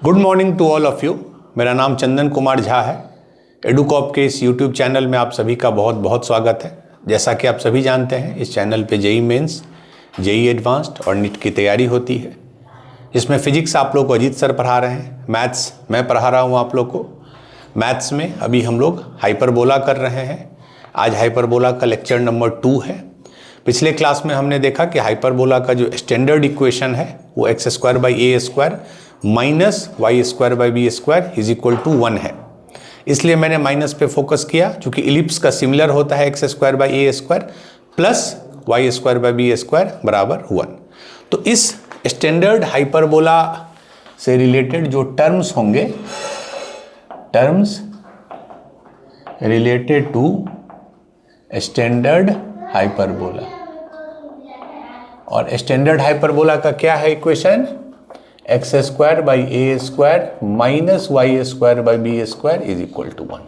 Good morning to all of you. मेरा नाम चंदन कुमार झा है। एडुकॉप के इस यूट्यूब चैनल में आप सभी का बहुत बहुत स्वागत है। जैसा कि आप सभी जानते हैं, इस चैनल पे जेईई मेंस, जेईई एडवांस्ड और नीट की तैयारी होती है। इसमें फिजिक्स आप लोग को अजीत सर पढ़ा रहे हैं, मैथ्स मैं पढ़ा रहा हूँ आप लोग को। मैथ्स में अभी हम लोग हाइपरबोला कर रहे हैं। आज हाइपरबोला का लेक्चर नंबर 2 है। पिछले क्लास में हमने देखा कि हाइपरबोला का जो स्टैंडर्ड इक्वेशन है वो x square by a square minus y square by b square is equal to 1 है। इसलिए मैंने माइनस पे फोकस किया, क्योंकि इलिप्स का सिमिलर होता है x square by a square plus y square by b square बराबर 1। तो इस स्टैंडर्ड हाइपरबोला से रिलेटेड जो टर्म्स होंगे, terms related to standard hyperbola, और स्टैंडर्ड हाइपरबोला का क्या है equation? X square by a square minus y square by b square is equal to 1।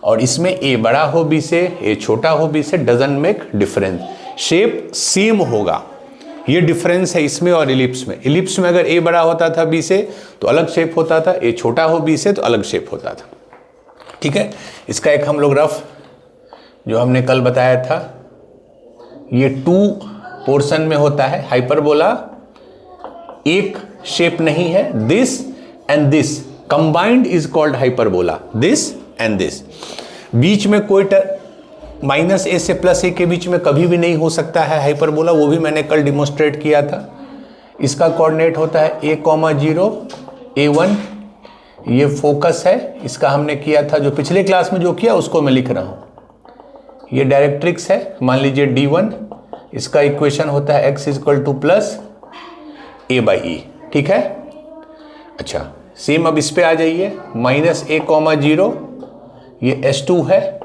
और इसमें ए बड़ा हो बी से, ए छोटा हो बी से, doesn't make difference, shape same होगा। ये डिफरेंस है इसमें और इलिप्स में। इलिप्स में अगर ए बड़ा होता था बी से तो अलग शेप होता था, ए छोटा हो बी से तो अलग शेप होता था। ठीक है, इसका एक हम लोग रफ जो हमने कल बताया था, ये 2 पोर्शन में होता है हाइपरबोला। एक शेप नहीं है, this and this combined is called hyperbola, this and this. बीच में कोई माइनस ए से प्लस ए के बीच में कभी भी नहीं हो सकता है हाइपरबोला, वो भी मैंने कल डिमोन्स्ट्रेट किया था। इसका कोऑर्डिनेट होता है a,0 a1, ये फोकस है, इसका हमने किया था जो पिछले क्लास में जो किया उसको मैं लिख रहा हूं। ये डायरेक्ट्रिक्स है, मान लीजिए d1, इसका इक्वेशन होता है x equal to plus a by e. ठीक है, अच्छा सेम अब इस पे आ जाइए, -a,0 ये S2 है,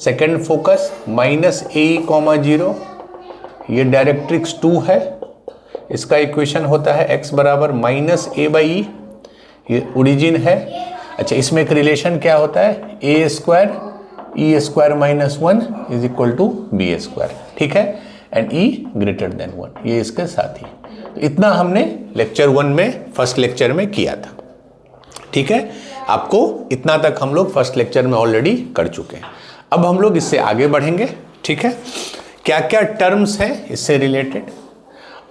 सेकेंड फोकस -a,0 ये डायरेक्ट्रिक्स 2 है, इसका इक्वेशन होता है x बराबर -a बाई ई, ये ओरिजिन है। अच्छा, इसमें एक रिलेशन क्या होता है? a square e square minus 1 is equal to b square. ठीक है, एंड e ग्रेटर देन 1, ये इसके साथ ही। तो इतना हमने लेक्चर 1 में, फर्स्ट लेक्चर में किया था। ठीक है, आपको इतना तक हम लोग फर्स्ट लेक्चर में ऑलरेडी कर चुके हैं। अब हम लोग इससे आगे बढ़ेंगे। ठीक है, क्या क्या टर्म्स हैं इससे रिलेटेड,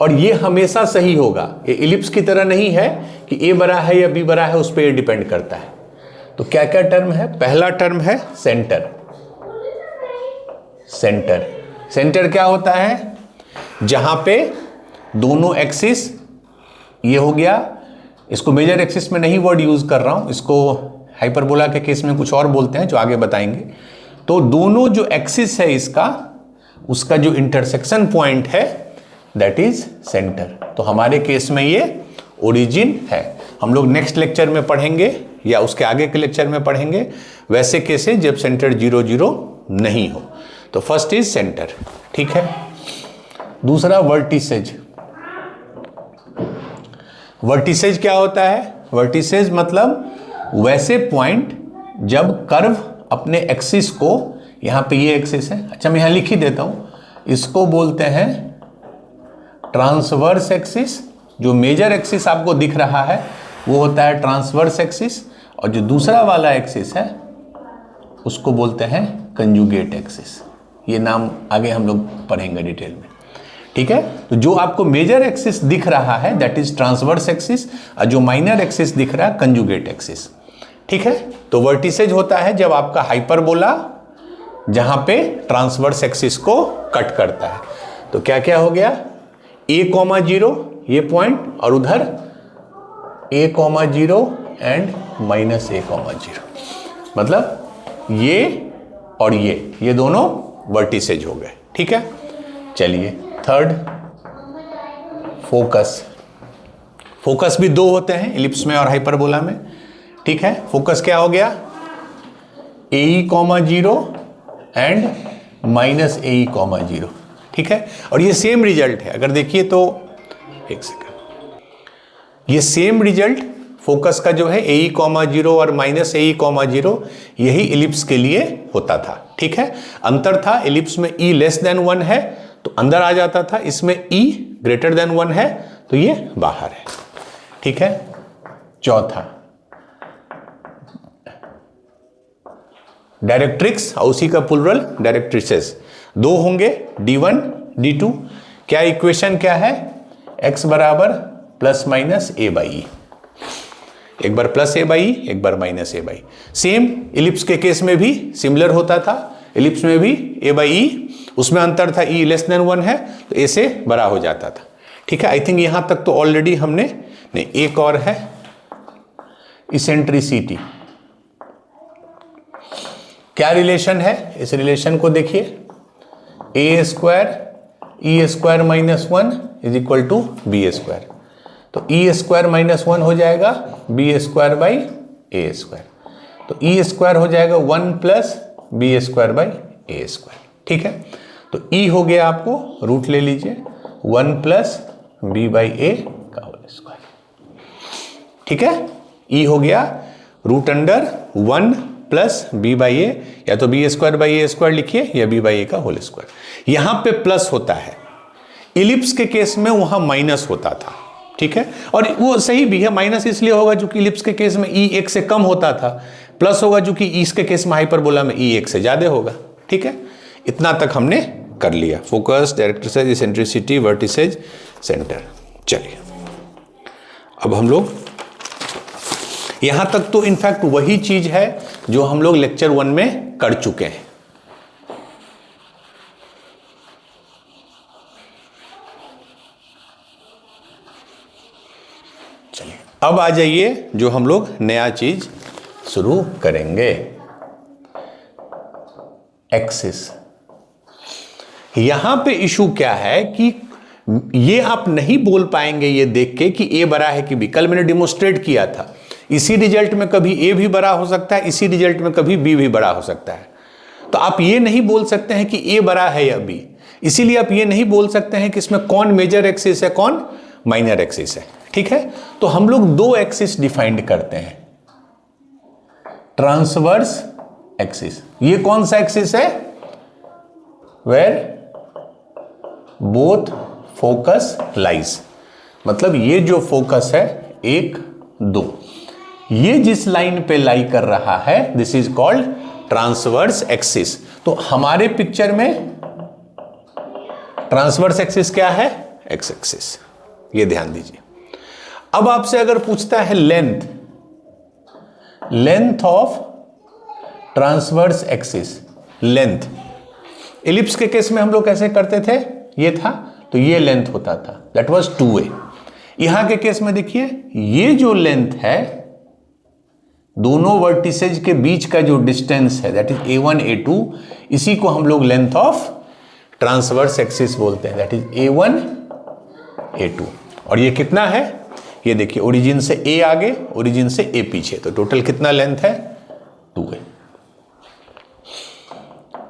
और ये हमेशा सही होगा। ये इलिप्स की तरह नहीं है कि ए बड़ा है या बी बड़ा है, उस पर ये डिपेंड करता है। तो क्या क्या टर्म है? पहला टर्म है सेंटर। सेंटर, सेंटर क्या होता है? जहां पे दोनों एक्सिस, ये हो गया, इसको मेजर एक्सिस में नहीं वर्ड यूज कर रहा हूं, इसको हाइपरबोला के केस में कुछ और बोलते हैं जो आगे बताएंगे। तो दोनों जो एक्सिस है इसका, उसका जो इंटरसेक्शन पॉइंट है दैट इज सेंटर। तो हमारे केस में ये ओरिजिन है। हम लोग नेक्स्ट लेक्चर में पढ़ेंगे या उसके आगे के लेक्चर में पढ़ेंगे वैसे केसेस जब सेंटर 0 0 नहीं हो। तो फर्स्ट इज सेंटर। ठीक है, दूसरा वर्टिसेज। वर्टिसेज क्या होता है? वर्टिसेज मतलब वैसे पॉइंट जब कर्व अपने एक्सिस को, यहां पे ये एक्सिस है, अच्छा मैं यहां लिख ही देता हूं, इसको बोलते हैं ट्रांसवर्स एक्सिस। जो मेजर एक्सिस आपको दिख रहा है वो होता है ट्रांसवर्स एक्सिस, और जो दूसरा वाला एक्सिस है उसको बोलते हैं कंजुगेट एक्सिस। ये नाम आगे हम लोग पढ़ेंगे डिटेल में। ठीक है, तो जो आपको मेजर एक्सिस दिख रहा है दैट इज ट्रांसवर्स एक्सिस, और जो माइनर एक्सिस दिख रहा है कंजुगेट एक्सिस। ठीक है, तो वर्टिसेज होता है जब आपका हाइपरबोला जहां पे ट्रांसवर्स एक्सिस को कट करता है। तो क्या क्या हो गया? a,0 ये पॉइंट, और उधर a,0 एंड -a,0, मतलब ये और ये दोनों वर्टिसेज हो गए। ठीक है, चलिए थर्ड, फोकस। फोकस भी 2 होते हैं इलिप्स में और हाइपरबोला में। ठीक है, फोकस क्या हो गया? a,0 and -a,0। ठीक है, और ये सेम रिजल्ट है। अगर देखिए तो एक सेकंड, ये सेम रिजल्ट फोकस का जो है a,0 और -a,0 यही इलिप्स के लिए होता था। ठीक है, अंतर था, इलिप्स में e लेस देन 1 है तो अंदर आ जाता था, इसमें e ग्रेटर देन 1 है तो ये बाहर है। ठीक है, चौथा डायरेक्ट्रिक्स और उसी का प्लुरल डायरेक्ट्रिसेस, 2 होंगे d1 d2। क्या इक्वेशन क्या है, x बराबर plus minus a by e, एक बार प्लस a बाई ई, एक बार minus a by. Same ellipse के केस में भी सिमिलर होता था, इलिप्स में भी a बाई ई, उसमें अंतर था e लेस देन 1 है तो a से बड़ा हो जाता था। ठीक है, आई थिंक यहां तक तो ऑलरेडी हमने, नहीं एक और है इसेंट्रिसिटी। क्या रिलेशन है, इस रिलेशन को देखिए, a square e square minus 1 is equal to b square. तो ई स्क्वायर माइनस 1 हो जाएगा b square by a square, तो ई स्क्वायर हो जाएगा 1 plus b square by a square. ठीक है, तो ई हो गया, आपको रूट ले लीजिए 1 प्लस बी बाई ए का होल स्क्वायर। ठीक है, ई हो गया root under 1 plus b by a, या तो b square by a square लिखिए या बी बाई ए का होल स्क्वायर। यहां पे प्लस होता है, इलिप्स के केस में वहां माइनस होता था। ठीक है, और वो सही भी है, माइनस इसलिए होगा क्योंकि इलिप्स के केस में ई 1 से कम होता था, प्लस होगा क्योंकि इसके केस में हाइपरबोला में ई 1 से ज्यादा होगा। ठीक है, इतना तक हमने कर लिया, focus, directrices, eccentricity, vertices, centre. चलिए अब हम लोग यहां तक तो इनफैक्ट वही चीज है जो हम लोग लेक्चर 1 में कर चुके हैं। चलिए अब आ जाइए जो हम लोग नया चीज शुरू करेंगे, एक्सिस। यहां पे इशू क्या है कि ये आप नहीं बोल पाएंगे ये देख के कि ए बड़ा है कि बी। कल मैंने डिमोस्ट्रेट किया था, इसी रिजल्ट में कभी ए भी बड़ा हो सकता है, इसी रिजल्ट में कभी बी भी बड़ा हो सकता है। तो आप ये नहीं बोल सकते हैं कि ए बड़ा है या बी, इसीलिए आप ये नहीं बोल सकते हैं कि इसमें कौन मेजर एक्सिस है कौन माइनर एक्सिस है। ठीक है, तो हम लोग 2 एक्सिस डिफाइंड करते हैं, ट्रांसवर्स एक्सिस। ये कौन सा एक्सिस है, वेयर बोथ फोकस लाइज, मतलब ये जो फोकस है 1 2, ये जिस लाइन पे लाई कर रहा है this is called transverse axis. तो हमारे पिक्चर में ट्रांसवर्स एक्सिस क्या है, एक्स एक्सिस, ये ध्यान दीजिए। अब आपसे अगर पूछता है length of transverse axis, length, ellipse के केस में हम लोग कैसे करते थे, ये था तो ये लेंथ होता था, दैट वाज 2a। यहां के केस में देखिए ये जो लेंथ है, दोनों वर्टिसेज के बीच का जो डिस्टेंस है दैट इज a1 a2, इसी को हम लोग लेंथ ऑफ ट्रांसवर्स एक्सिस बोलते हैं, दैट इज a1 a2। और ये कितना है, ये देखिए ओरिजिन से a आगे ओरिजिन से a पीछे, तो टोटल कितना लेंथ है 2a।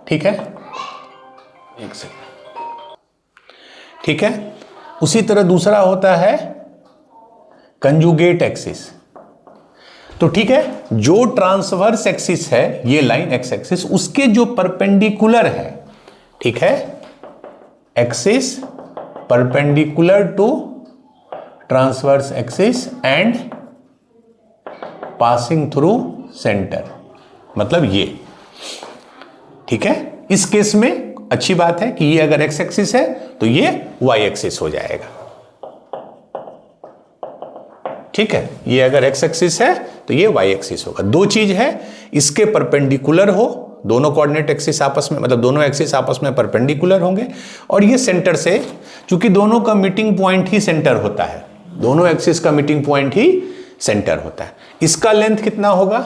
ठीक है, एक सेकंड। ठीक है, उसी तरह दूसरा होता है कंजुगेट एक्सिस। तो ठीक है, जो ट्रांसवर्स एक्सिस है ये लाइन एक्स एक्सिस, उसके जो परपेंडिकुलर है, ठीक है, axis perpendicular to transverse axis and passing through centre, मतलब ये। ठीक है, इस केस में अच्छी बात है कि ये अगर एक्स एक्सिस है तो ये वाई एक्सिस हो जाएगा। ठीक है, ये अगर एक्स एक्सिस है तो ये वाई एक्सिस होगा। 2 चीज है, इसके परपेंडिकुलर हो, दोनों कोऑर्डिनेट एक्सिस आपस में, मतलब दोनों एक्सिस आपस में परपेंडिकुलर होंगे, और ये सेंटर से, चूंकि दोनों का मीटिंग पॉइंट ही सेंटर होता है, दोनों एक्सिस का मीटिंग पॉइंट ही सेंटर होता है। इसका लेंथ कितना होगा,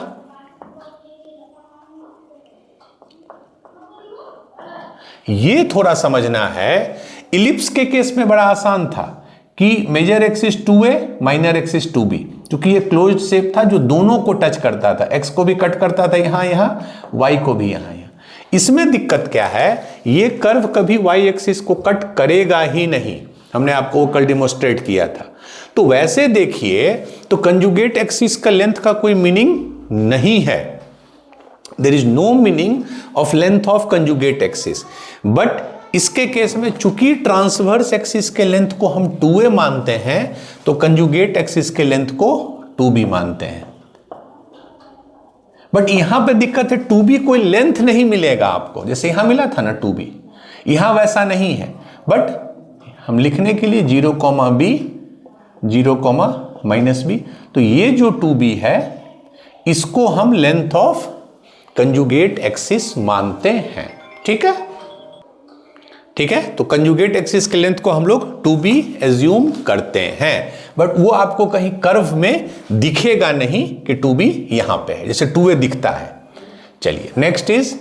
ये थोड़ा समझना है। इलिप्स के केस में बड़ा आसान था कि major axis 2a minor axis 2b, क्योंकि ये क्लोज्ड शेप था जो दोनों को टच करता था, x को भी कट करता था यहां यहां, y को भी यहां यहां। इसमें दिक्कत क्या है, ये कर्व कभी y एक्सिस को कट करेगा ही नहीं, हमने आपको कल डिमोस्ट्रेट किया था। तो वैसे देखिए तो कंजुगेट एक्सिस का लेंथ का कोई मीनिंग नहीं है, there is no meaning of length of conjugate axis. But इसके केस में चूंकि ट्रांसवर्स एक्सिस के लेंथ को हम 2a मानते हैं, तो कंजुगेट एक्सिस के लेंथ को 2b मानते हैं। बट यहां पे दिक्कत है, 2b कोई लेंथ नहीं मिलेगा आपको, जैसे यहां मिला था ना 2b, यहां वैसा नहीं है। बट हम लिखने के लिए 0, b 0, -b, तो ये जो 2b है इसको हम लेंथ ऑफ कंजुगेट एक्सिस मानते हैं। ठीक है, ठीक है। तो कंजुगेट एक्सिस के लेंथ को हम लोग 2b एज्यूम करते हैं, बट वो आपको कहीं कर्व में दिखेगा नहीं कि 2b यहां पे है, जैसे 2a दिखता है। चलिए नेक्स्ट इज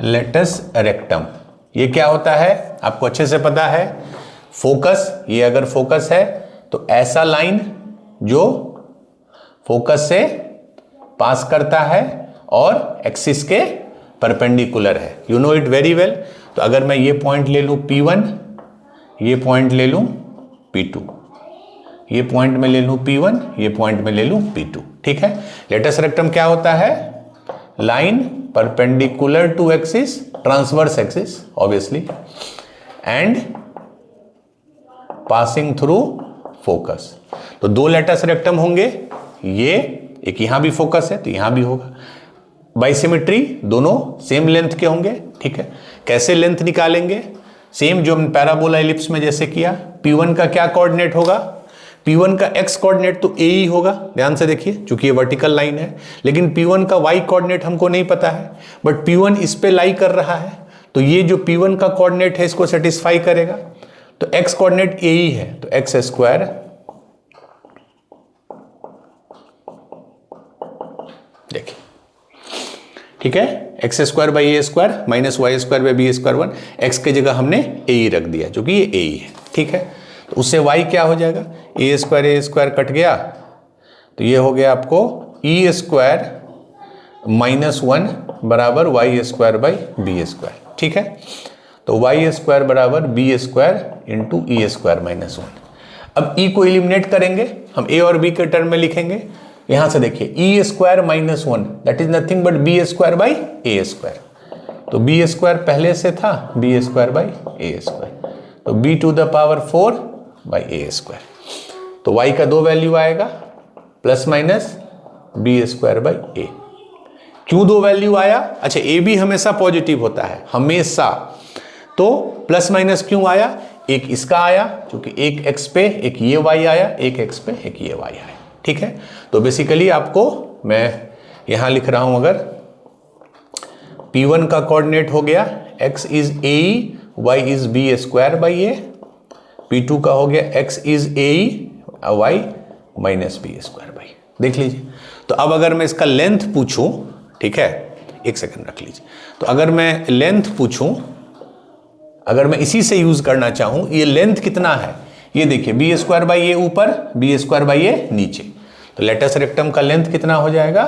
लेटस रेक्टम। ये क्या होता है आपको अच्छे से पता है, फोकस, ये अगर फोकस है तो ऐसा लाइन जो फोकस से पास करता है और एक्सिस के परपेंडिकुलर है, you know it very well. तो अगर मैं ये पॉइंट ले लूं P1, ये पॉइंट ले लूं P2, ये पॉइंट में ले लूं P1, ये पॉइंट में ले लूं P2, ठीक है। लेटस रेक्टम क्या होता है, line perpendicular to axis, transverse axis obviously, and passing through focus. तो दो लेटस रेक्टम होंगे, ये एक यहां भी फोकस है तो यहां भी होगा। बाइसिमेट्री, दोनों सेम लेंथ के होंगे, ठीक है। कैसे लेंथ निकालेंगे, सेम जो हम पैराबोला एलिप्स में जैसे किया। P1 का क्या कोऑर्डिनेट होगा, P1 का x कोऑर्डिनेट तो a ही होगा, ध्यान से देखिए चूंकि ये वर्टिकल लाइन है, लेकिन P1 का y कोऑर्डिनेट हमको नहीं पता है, बट P1 इस पे लाई कर रहा है, तो ये जो P1 का कोऑर्डिनेट है इसको सेटिस्फाई करेगा। तो x कोऑर्डिनेट a ही है, तो x स्क्वायर, देखिए ठीक है, x square by a square minus y square by b square 1, x की जगह हमने ए ही रख दिया जो कि ये ए ही है, ठीक है। तो उससे वाई क्या हो जाएगा, ए स्क्वायर कट गया, तो ये हो गया आपको ई स्क्वायर -1 बराबर y square by b square, ठीक है। तो वाई स्क्वायर बराबर b square into e square -1। अब ई को एलिमिनेट करेंगे, हम ए और बी के टर्म में लिखेंगे। यहां से देखिए e square -1 that is nothing but b square by a square, तो बी स्क्वायर पहले से था, b square by a square, तो b to the power 4 by a square. तो वाई का दो वैल्यू आएगा, plus minus b square by a. क्यों दो वैल्यू आया, अच्छा ए भी हमेशा पॉजिटिव होता है, हमेशा, तो प्लस माइनस क्यों आया, एक इसका आया क्योंकि एक एक्स पे एक ये वाई आया, एक एक्स पे एक ये वाई आया, ठीक है। तो बेसिकली आपको मैं यहां लिख रहा हूं, अगर P1 का कोऑर्डिनेट हो गया x is a, y is b square by a, P2 का हो गया x is a, y minus b square by, देख लीजिए। तो अब अगर मैं इसका लेंथ पूछूं, ठीक है, एक सेकंड रख लीजिए, तो अगर मैं लेंथ पूछूं, अगर मैं इसी से यूज करना चाहूं, ये लेंथ कितना है, ये देखिए बी स्क्वायर बाई ए ऊपर, बी स्क्वायर बाई ए नीचे, तो लेटस रेक्टम का लेंथ कितना हो जाएगा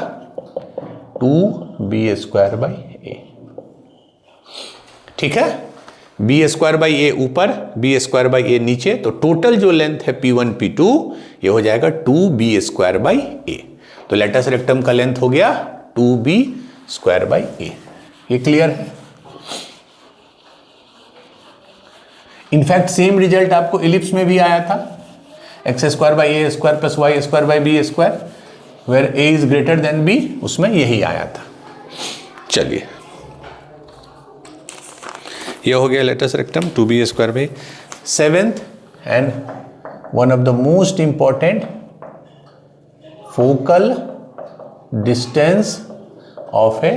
2b स्क्वायर बाई ए, ठीक है। बी स्क्वायर बाई ए ऊपर, बी स्क्वायर बाई ए नीचे, तो टोटल जो लेंथ है P1 P2 ये हो जाएगा 2b स्क्वायर बाई ए। तो लेटस रेक्टम का लेंथ हो गया 2b स्क्वायर बाई ए। ये क्लियर है। इनफैक्ट सेम रिजल्ट आपको इलिप्स में भी आया था, x square by a square plus y square by b square, where a is greater than b, उसमें यही आया था। चलिए ये हो गया latus rectum 2b square by. Seventh and one of the most important, focal distance of a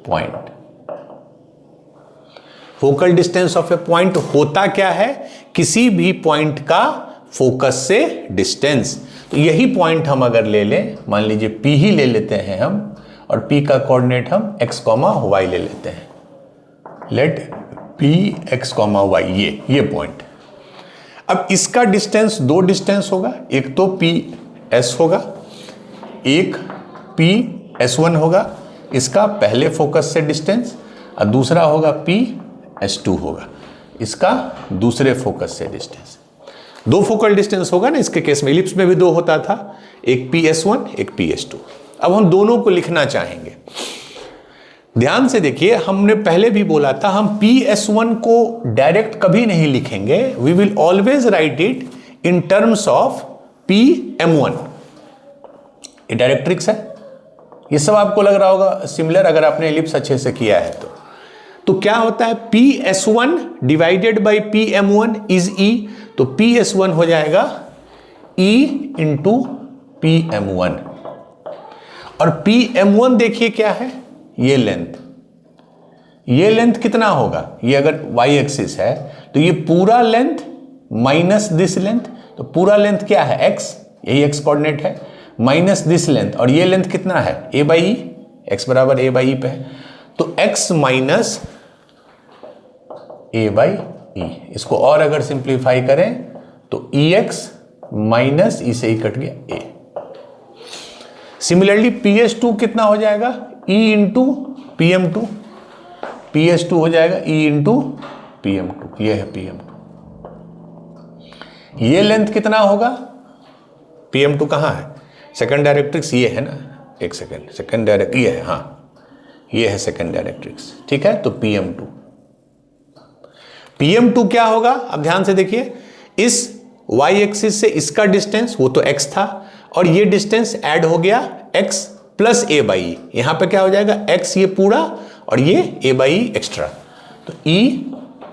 point. Focal distance of a point होता क्या है, किसी भी पॉइंट का फोकस से डिस्टेंस। तो यही पॉइंट हम अगर ले लें, मान लीजिए P ही ले लेते हैं हम, और P का कोऑर्डिनेट हम x, y ले लेते हैं, लेट P x, y, ये पॉइंट। अब इसका डिस्टेंस दो डिस्टेंस होगा, एक तो PS होगा, एक PS1 होगा, इसका पहले फोकस से डिस्टेंस, और दूसरा होगा PS2 होगा, इसका दूसरे फोकस से डिस्टेंस। दो फोकल डिस्टेंस होगा ना इसके केस में, इलिप्स में भी दो होता था, एक PS1 एक PS2। अब हम दोनों को लिखना चाहेंगे, ध्यान से देखिए, हमने पहले भी बोला था हम PS1 को डायरेक्ट कभी नहीं लिखेंगे, we will always write it in terms of PM1, ये डायरेक्ट्रिक्स है। ये सब आपको लग रहा होगा सिमिलर अगर आपने एलिप्स अच्छे से किया है तो क्या होता है, PS1 divided by PM1 is E, तो PS1 हो जाएगा E इंटू PM1, और PM1 देखिए क्या है, ये लेंथ कितना होगा, ये अगर y एक्सिस है तो ये पूरा लेंथ माइनस दिस लेंथ, तो पूरा लेंथ क्या है x, यही x कोऑर्डिनेट है, माइनस दिस लेंथ, और ये लेंथ कितना है a बाई ई, x बराबर a बाई ई पे है, तो x माइनस a बाई ई। इसको और अगर सिंप्लीफाई करें तो ex माइनस ई से ही कट गया a। सिमिलरली PS2 कितना हो जाएगा, e इंटू PM2, PS2 हो जाएगा e इंटू PM2, ये है PM2। ये लेंथ कितना होगा, PM2 कहाँ है, सेकंड डायरेक्ट्रिक्स ये है ना, एक सेकंड, सेकंड डायरेक्ट ये है, हाँ ये है सेकंड डायरेक्ट्रिक्स, ठीक है। तो PM2 क्या होगा, अब ध्यान से देखिए, इस y एक्सिस से इसका डिस्टेंस वो तो x था, और ये डिस्टेंस ऐड हो गया x प्लस a बाई ई, यहां पे क्या हो जाएगा x ये पूरा और ये a बाई ई एक्स्ट्रा, तो e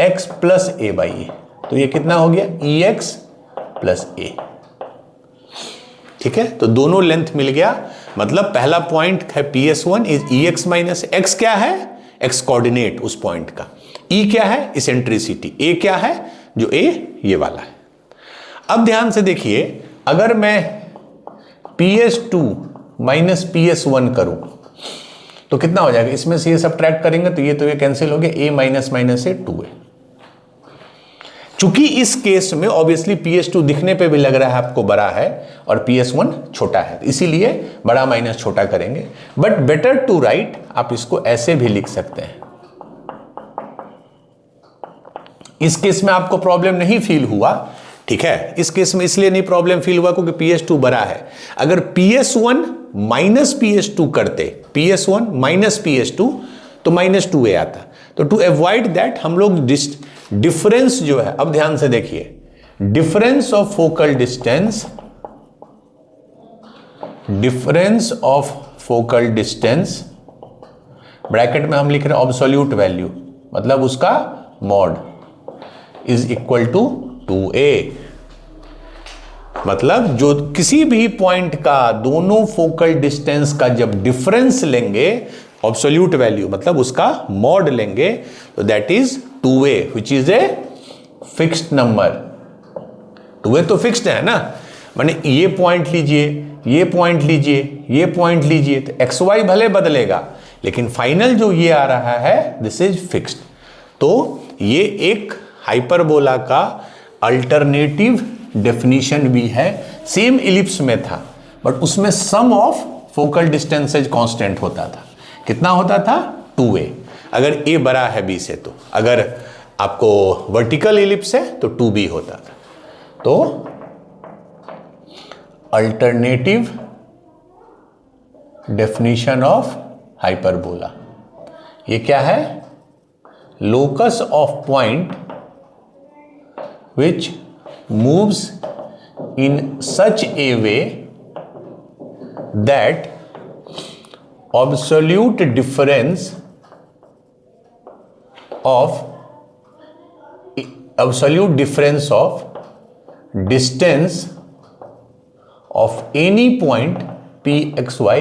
x plus a by e, तो ये कितना हो गया e x प्लस a, ठीक है। तो दोनों लेंथ मिल गया, मतलब पहला पॉइंट है PS1 is ex minus x, क्या है x कोऑर्डिनेट उस पॉइंट का, e क्या है इसेंट्रिसिटी, a क्या है जो a ये वाला है। अब ध्यान से देखिए, अगर मैं PS2 माइनस PS1 करूं तो कितना हो जाएगा, इसमें से ये सब्ट्रैक्ट करेंगे तो ये कैंसिल हो गया, a माइनस माइनस से 2a। चूंकि इस केस में ऑब्वियसली PS2 दिखने पे भी लग रहा है आपको बड़ा है और PS1 छोटा है, इसीलिए बड़ा माइनस छोटा करेंगे, बट बेटर टू राइट, आप इसको ऐसे भी लिख सकते हैं। इस केस में आपको प्रॉब्लम नहीं फील हुआ, ठीक है, इस केस में इसलिए नहीं प्रॉब्लम फील हुआ क्योंकि PS2 बड़ा है। अगर PS1 माइनस PS2 करते, PS1 माइनस PS2 तो माइनस 2a आता, तो टू अवॉइड दैट हम लोग डिफरेंस जो है, अब ध्यान से देखिए, difference of focal distance, difference of focal distance bracket में हम लिख रहे हैं ऑब्सोल्यूट वैल्यू, मतलब उसका mod is equal to 2a, मतलब जो किसी भी पॉइंट का दोनों फोकल डिस्टेंस का जब डिफरेंस लेंगे, ऑब्सोल्यूट वैल्यू मतलब उसका मॉड लेंगे, तो that is 2a which is a fixed number. 2a तो फिक्स्ड है ना, माने ये पॉइंट लीजिए, ये पॉइंट लीजिए, ये पॉइंट लीजिए, तो xy भले बदलेगा लेकिन फाइनल जो ये आ रहा है दिस इज फिक्स्ड। तो ये एक हाइपरबोला का अल्टरनेटिव डेफिनेशन भी है, सेम इलिप्स में था बट उसमें सम ऑफ फोकल डिस्टेंसेज कांस्टेंट होता था, कितना होता था 2a, अगर a बड़ा है b से, तो अगर आपको वर्टिकल इलिप्स है तो 2b होता था। तो अल्टरनेटिव डेफिनेशन ऑफ हाइपरबोला, ये क्या है, locus of point which moves in such a way that absolute difference of distance of any point pxy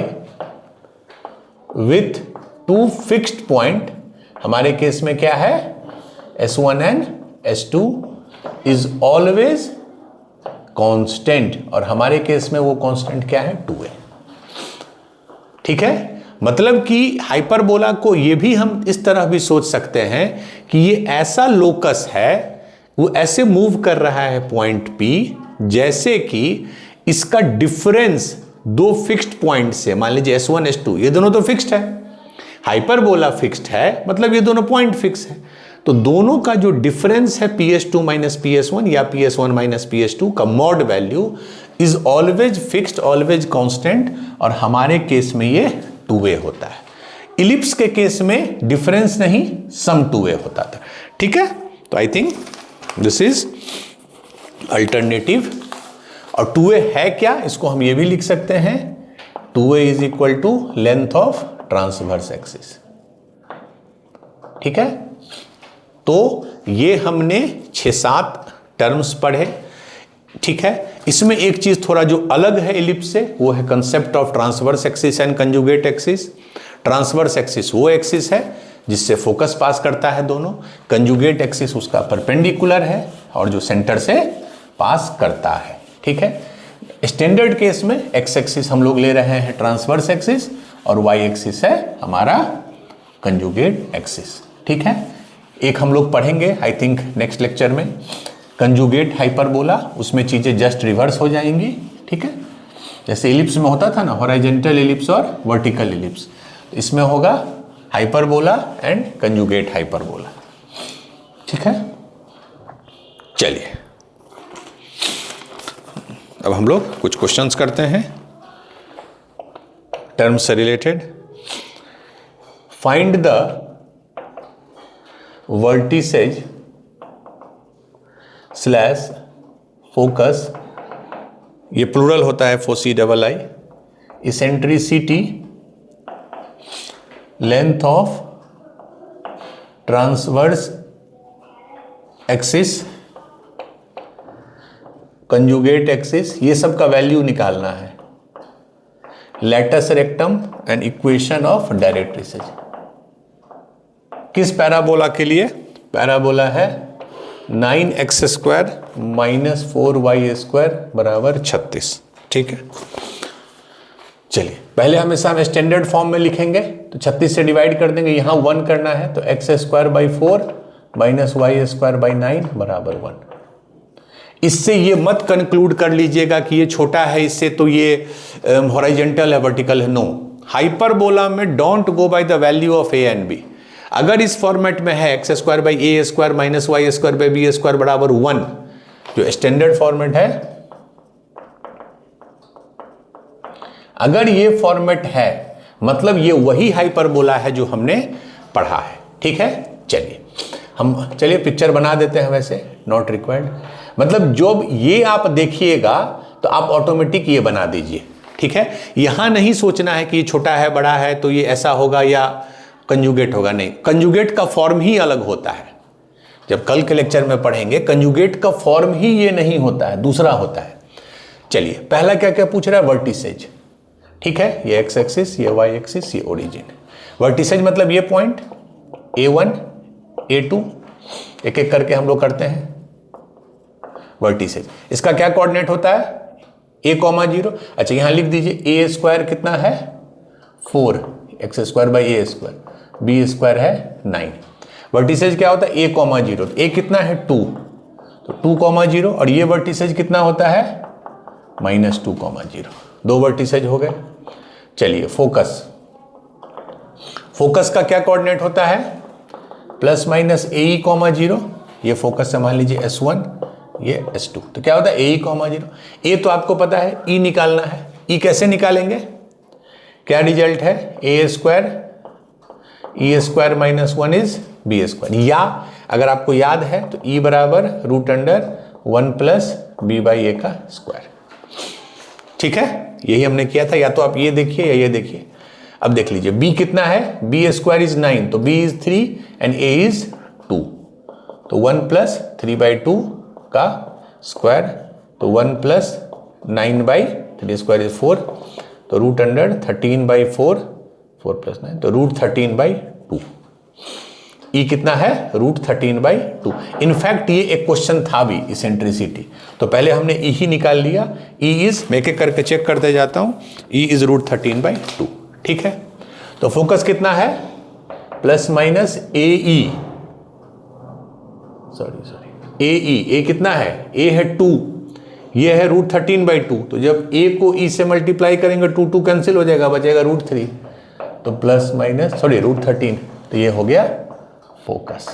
with two fixed point, हमारे केस में क्या है S1 and S2 is always constant, और हमारे case में वो कांस्टेंट क्या है 2a, ठीक है। मतलब कि हाइपरबोला को ये भी हम इस तरह भी सोच सकते हैं कि ये ऐसा लोकस है, वो ऐसे मूव कर रहा है पॉइंट P जैसे कि इसका डिफरेंस दो फिक्स्ड पॉइंट से, मान लीजिए S1 S2 ये दोनों तो फिक्स्ड है, हाइपरबोला फिक्स्ड है, मतलब ये दोनों पॉइंट फिक्स है, तो दोनों का जो डिफरेंस है PS2 माइनस PS1 या PS1 माइनस PS2 का mod value is always fixed, always constant, और हमारे केस में ये 2a होता है। इलिप्स के केस में डिफरेंस नहीं, सम 2a होता था, ठीक है। तो I think this is alternative और 2a है क्या, इसको हम ये भी लिख सकते हैं 2a is equal to length of transverse axis. ठीक है, तो ये हमने 6-7 टर्म्स पढ़े। ठीक है, इसमें एक चीज थोड़ा जो अलग है एलिप्स से, वो है concept of transverse axis and conjugate axis. Transverse axis वो एक्सिस है जिससे फोकस पास करता है दोनों, कंजुगेट एक्सिस उसका परपेंडिकुलर है और जो सेंटर से पास करता है। ठीक है, स्टैंडर्ड केस में एक्स एक्सिस हम लोग ले रहे हैं ट्रांसवर्स एक्सिस और वाई एक्सिस है हमारा कंजुगेट एक्सिस। ठीक है, एक हम लोग पढ़ेंगे आई थिंक नेक्स्ट लेक्चर में कंजुगेट हाइपरबोला, उसमें चीजें जस्ट रिवर्स हो जाएंगी। ठीक है, जैसे एलिप्स में होता था ना हॉरिजॉन्टल एलिप्स और वर्टिकल एलिप्स, इसमें होगा हाइपरबोला एंड कंजुगेट हाइपरबोला। ठीक है, चलिए अब हम लोग कुछ क्वेश्चंस करते हैं टर्म से related. Find the vertices slash focus, ये प्लूरल होता है foci double i, eccentricity, length of transverse axis, conjugate axis, ये सब का वैल्यू निकालना है। Latus rectum and equation of directrices. किस पैराबोला के लिए? पैराबोला है 9x² माइनस 4y² बराबर 36। ठीक है, चलिए पहले हमेशा हम स्टैंडर्ड फॉर्म में लिखेंगे, तो 36 से डिवाइड कर देंगे, यहां 1 करना है, तो x²/4 माइनस y²/9 बराबर 1। इससे ये मत कंक्लूड कर लीजिएगा कि ये छोटा है इससे तो ये हॉरिजॉन्टल है वर्टिकल है, नो। हाइपरबोला में don't go by the value of a and b। अगर इस फॉर्मेट में है x² माइनस y² बराबर 1, जो स्टैंडर्ड फॉर्मेट है, अगर ये फॉर्मेट है मतलब ये वही हाइपरबोला है जो हमने पढ़ा है। ठीक है, चलिए पिक्चर बना देते हैं, वैसे नॉट रिक्वायर्ड, मतलब जब ये आप देखिएगा तो आप ऑटोमेटिक ये बना दीजिए। ठीक है, यहां नहीं सोचना है कि ये छोटा है बड़ा है तो ये ऐसा होगा या कंजुगेट होगा, नहीं, कंजुगेट का फॉर्म ही अलग होता है। जब कल के लेक्चर में पढ़ेंगे कंजुगेट का फॉर्म ही ये नहीं होता है, दूसरा होता है। चलिए पहला क्या क्या पूछ रहा है? वर्टिसेज। ठीक है, ये एक्स एक्सिस, ये वाई एक्सिस, ये ओरिजिन। वर्टिसेज मतलब ये पॉइंट A1 A2, एक एक करके हम लोग करते हैं वर्टिसेज। इसका क्या कोऑर्डिनेट होता है? a,0। अच्छा यहां लिख दीजिए a² कितना है 4, x²/a², b² है 9। वर्टिसेज क्या होता है? a,0, तो a कितना है 2, तो 2,0, और ये वर्टिसेज कितना होता है -2,0। दो वर्टिसेज हो गए। चलिए फोकस, फोकस का क्या कोऑर्डिनेट होता है? ±AE,0। ये फोकस से मान लीजिए S1, ये S2, तो क्या होता है AE,0। ए तो आपको पता है, E निकालना है। E कैसे निकालेंगे? क्या रिजल्ट है? A² E² - 1 इज B², या अगर आपको याद है तो E बराबर √1 + b/a²। ठीक है, यही हमने किया था, या तो आप ये देखिए या ये देखिए। अब देख लीजिए B कितना है? B² इज 9, तो B is 3 and A is 2, तो 1 + 3/2 का स्क्वायर, तो 1 + 9/3² इज 4, तो √13/4, 4 + 9, तो √13/2। E कितना है? √13/2। इनफैक्ट ये एक क्वेश्चन था भी इसेंट्रिसिटी, तो पहले हमने E ही निकाल लिया। E इज, मैं एक करके चेक करते जाता हूं, E इज √13/2। ठीक है, तो फोकस कितना है? ± AE, सॉरी AE, A कितना है? A है 2, ये है √13/2, तो जब A को E से मल्टीप्लाई करेंगे 2 कैंसिल हो जाएगा, बचेगा √3, तो √13, तो ये हो गया फोकस।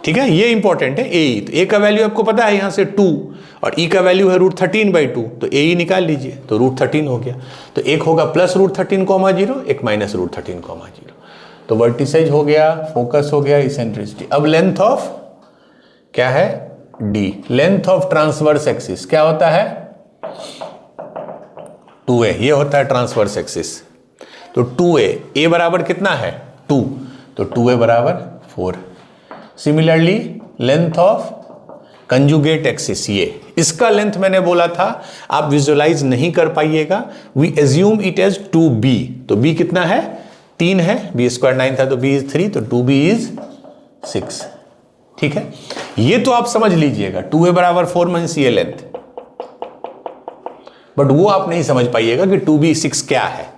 ठीक है, ये इंपॉर्टेंट है AE। तो A का वैल्यू आपको पता है यहां से 2 और E का वैल्यू है √13/2, तो AE निकाल लीजिए, तो √13 हो गया। तो एक होगा +√13,0, एक -√13,0। तो वर्टिसेज हो गया, फोकस हो गया, इसेंट्रिसिटी। अब लेंथ ऑफ क्या है? D, length of transverse axis क्या होता है 2a, ये होता है ट्रांसवर्स एक्सिस। तो 2a, a बराबर कितना है 2, तो 2a बराबर 4। Similarly length of conjugate axis, ये इसका लेंथ मैंने बोला था आप विजुअलाइज नहीं कर पाइएगा, we assume it as 2b, तो b कितना है 3 है, b स्क्वायर 9 था तो b इज 3, तो 2b इज 6। ठीक है, ये तो आप समझ लीजिएगा 2a बराबर 4 मीन्स ये लेंथ, बट वो आप नहीं समझ पाइएगा कि 2b 6 क्या है।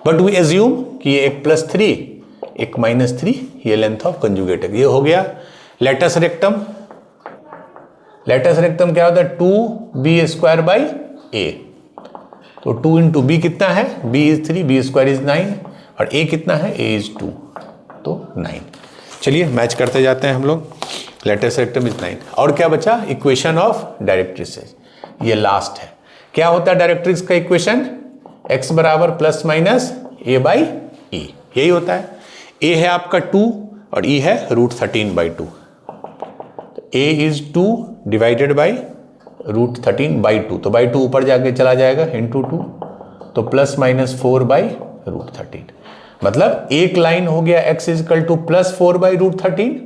बट वी एज्यूम कि ये एक +3 एक -3 ये लेंथ ऑफ कंजुगेट है। ये हो गया लेटस रेक्टम। लेटस रेक्टम क्या होता है 2b स्क्वायर बाई a, तो 2 इंटू बी कितना है b is 3, b square is 9 और a कितना है a इज 2, तो 9। चलिए मैच करते जाते हैं हम लोग। लेटस रेक्टम इज 9 और क्या बचा इक्वेशन ऑफ डायरेक्ट्रिक्स, ये लास्ट है। क्या होता है डायरेक्ट्रिक्स का इक्वेशन x बराबर प्लस माइनस a बाई ई, यही होता है। a है आपका 2 और e है √13/2, तो a इज 2 डिवाइडेड बाई √13/2, तो बाई 2 ऊपर जाके चला जाएगा इंटू 2, तो प्लस माइनस 4/√13। मतलब एक लाइन हो गया x इजकल टू +4/√13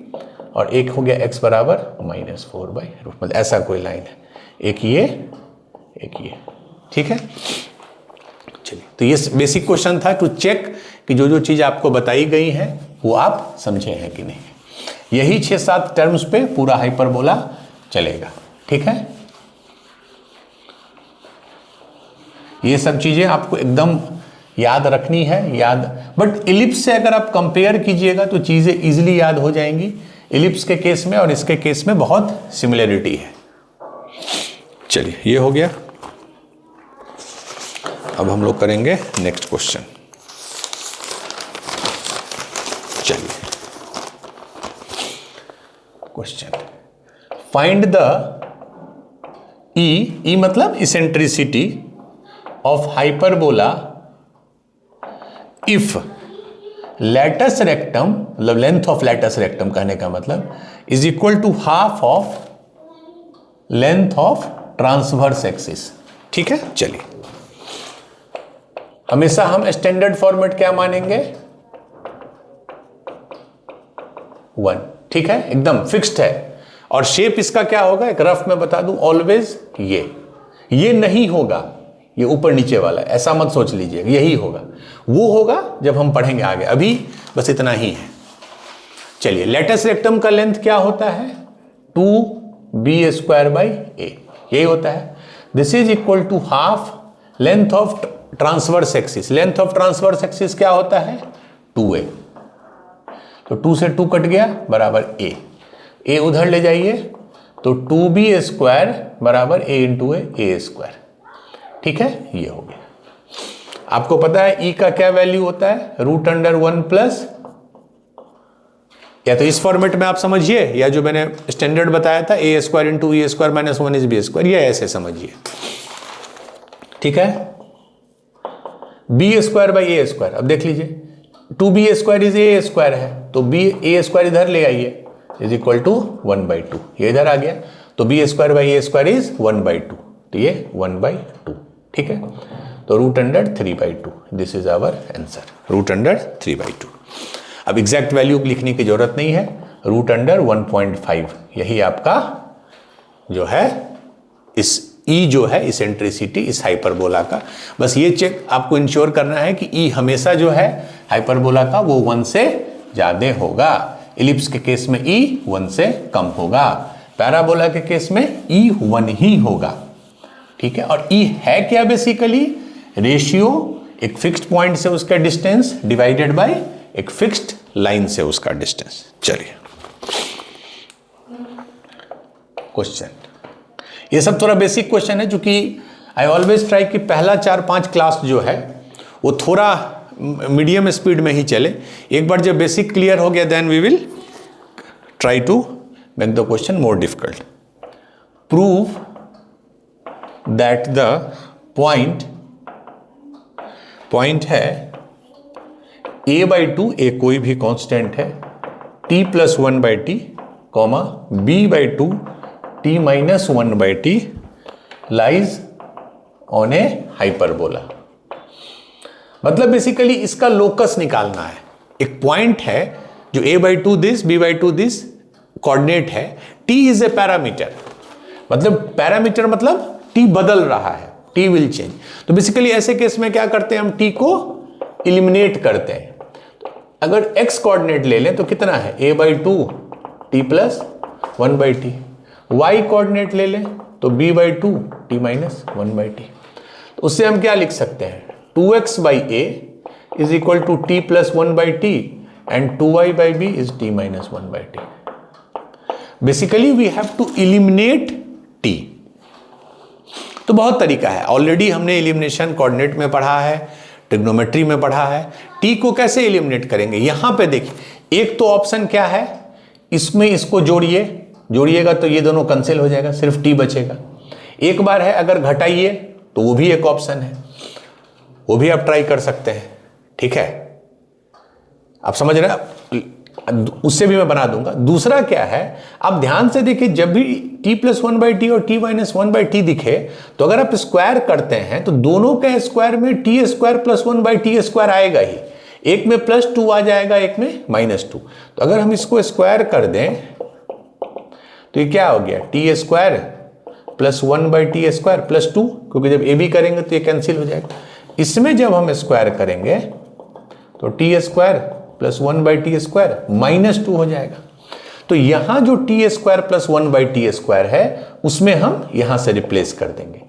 और एक हो गया x बराबर -4/√, मतलब ऐसा कोई लाइन है, एक ये एक ये। ठीक है, चलिए तो ये बेसिक क्वेश्चन था टू चेक कि जो जो चीज आपको बताई गई है वो आप समझे हैं कि नहीं। यही 6-7 टर्म्स पे पूरा हाइपरबोला चलेगा। ठीक है, ये सब चीजें आपको एकदम याद रखनी है, बट इलिप्स से अगर आप कंपेयर कीजिएगा तो चीजें इजीली याद हो जाएंगी। इलिप्स के केस में और इसके केस में बहुत सिमिलरिटी है। चलिए ये हो गया, अब हम लोग करेंगे नेक्स्ट क्वेश्चन। चलिए क्वेश्चन, फाइंड द ई मतलब eccentricity of hyperbola if latus rectum, मतलब लेंथ ऑफ लैटस रेक्टम कहने का मतलब is equal to half of length of transverse axis. ठीक है, चलिए हमेशा हम स्टैंडर्ड फॉर्मेट क्या मानेंगे 1। ठीक है, एकदम फिक्स्ड है। और शेप इसका क्या होगा एक रफ में बता दूं, ऑलवेज ये नहीं होगा, ये ऊपर नीचे वाला, ऐसा मत सोच लीजिएगा, यही होगा। वो होगा जब हम पढ़ेंगे आगे, अभी बस इतना ही है। चलिए लेटस रेक्टम का लेंथ क्या होता है 2b स्क्वायर बाई a, यही होता है। This is equal to half length of transverse axis. Length of transverse axis क्या होता है 2a, तो 2 से 2 कट गया बराबर a उधर ले जाइए तो 2b स्क्वायर बराबर a इंटू a स्क्वायर। ठीक है, ये हो गया। आपको पता है e का क्या वैल्यू होता है √1 प्लस, या तो इस फॉर्मेट में आप समझिए, या जो मैंने स्टैंडर्ड बताया था a square into e square minus 1 is b square, ये ऐसे समझिए। ठीक है, b square by a square, अब देख लीजिए 2b square is a square है, तो a स्क्वायर इधर ले आइए इज इक्वल टू 1/2, ये इधर आ गया, तो b square by a square is 1/2, तो ये 1/2। ठीक है, तो √3/2, दिस इज आवर आंसर, √3/2। अब एग्जैक्ट वैल्यू लिखने की जरूरत नहीं है, √1.5 यही आपका जो है इस ई जो है इसेंट्रिसिटी इस हाइपरबोला का। बस ये चेक आपको इंश्योर करना है कि ई हमेशा जो है हाइपरबोला का वो 1 से ज्यादा होगा। इलिप्स के केस में ई 1 से कम होगा, पैराबोला के केस में ई 1 ही होगा। ठीक है, और ई है क्या बेसिकली रेशियो एक फिक्स्ड पॉइंट से उसका डिस्टेंस डिवाइडेड बाय एक फिक्स्ड लाइन से उसका डिस्टेंस। चलिए क्वेश्चन, ये सब थोड़ा बेसिक क्वेश्चन है, क्योंकि आई ऑलवेज ट्राई कि पहला 4-5 क्लास जो है वो थोड़ा मीडियम स्पीड में ही चले। एक बार जब बेसिक क्लियर हो गया then we will try to make the question more difficult. Prove that the point है a/2, a कोई भी कांस्टेंट है, t + 1/t, b/2 t minus 1/t lies on A hyperbola. मतलब बेसिकली इसका लोकस निकालना है। एक पॉइंट है जो a/2 this, b/2 this coordinate है, t इज ए पैरामीटर। मतलब पैरामीटर मतलब t बदल रहा है, t विल चेंज। तो बेसिकली ऐसे केस में क्या करते हैं, हम t को इलिमिनेट करते हैं। अगर x कोऑर्डिनेट ले लें तो कितना है, a/2 t plus 1/t। y coordinate ले लें तो b/2 t माइनस 1/t। तो उससे हम क्या लिख सकते हैं, 2x/a is equal to t plus 1/t and 2y/b is t minus 1/t। Basically we have to eliminate t। तो बहुत तरीका है, ऑलरेडी हमने एलिमिनेशन कोऑर्डिनेट में पढ़ा है, ट्रिग्नोमेट्री में पढ़ा है। t को कैसे एलिमिनेट करेंगे, यहां पे देखिए एक तो ऑप्शन क्या है, इसमें इसको जोड़िएगा तो ये दोनों कैंसिल हो जाएगा, सिर्फ t बचेगा। एक बार है अगर घटाइए तो वो भी एक ऑप्शन है, वो भी आप ट्राई कर सकते हैं। ठीक है, आप समझ रहे हैं, उससे भी मैं बना दूंगा। दूसरा क्या है, आप ध्यान से देखिए, जब भी t प्लस 1/t और t माइनस 1/t दिखे तो अगर आप स्क्वायर करते हैं तो दोनों के स्क्वायर में t square plus 1/t square आएगा ही। एक में +2 आ जाएगा, एक में -2। तो अगर हम इसको स्क्वायर कर दें तो ये क्या हो गया, t square plus 1/t square plus 2, क्योंकि जब a b करेंगे तो ये कैंसिल हो जाएगा। इसमें जब हम स्क्वायर करेंगे तो t square plus 1/t square -2 हो जाएगा। तो यहां जो t square plus 1/t square है उसमें हम यहां से रिप्लेस कर देंगे।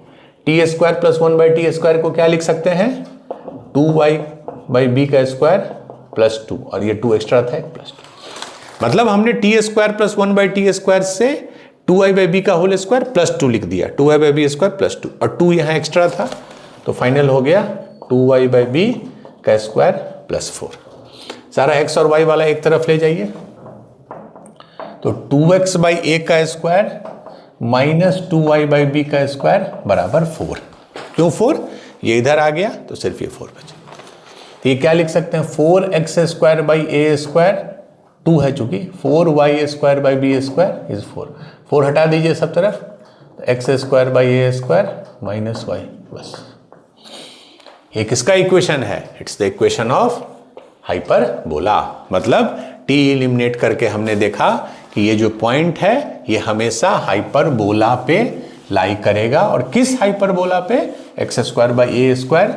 t square plus 1/t square को क्या लिख सकते हैं, 2y/b का स्क्वायर प्लस 2, और ये 2 एक्स्ट्रा था प्लस 2। मतलब हमने t square plus 1/t square से 2y/b का होल स्क्वायर प्लस 2 लिख दिया, 2y/b स्क्वायर प्लस 2, और 2 यहां एक्स्ट्रा था तो फाइनल हो गया 2y/b का स्क्वायर प्लस 4। सारा x और y वाला एक तरफ ले जाइए, तो 2x/a का स्क्वायर माइनस 2y/b का स्क्वायर बराबर 4। क्यों 4, ये इधर आ गया तो सिर्फ ये 4 बचा। तो ये क्या लिख सकते हैं, 4x² स्क्वायर 2 है, चूंकि 4y² स्क्वायर इज 4। 4 हटा दीजिए सब तरफ, तो x² माइनस y बस। ये किसका इक्वेशन है, it's the equation of hyperbola. मतलब t एलिमिनेट करके हमने देखा कि ये जो पॉइंट है ये हमेशा हाइपरबोला पे लाई करेगा। और किस हाइपरबोला पे, x²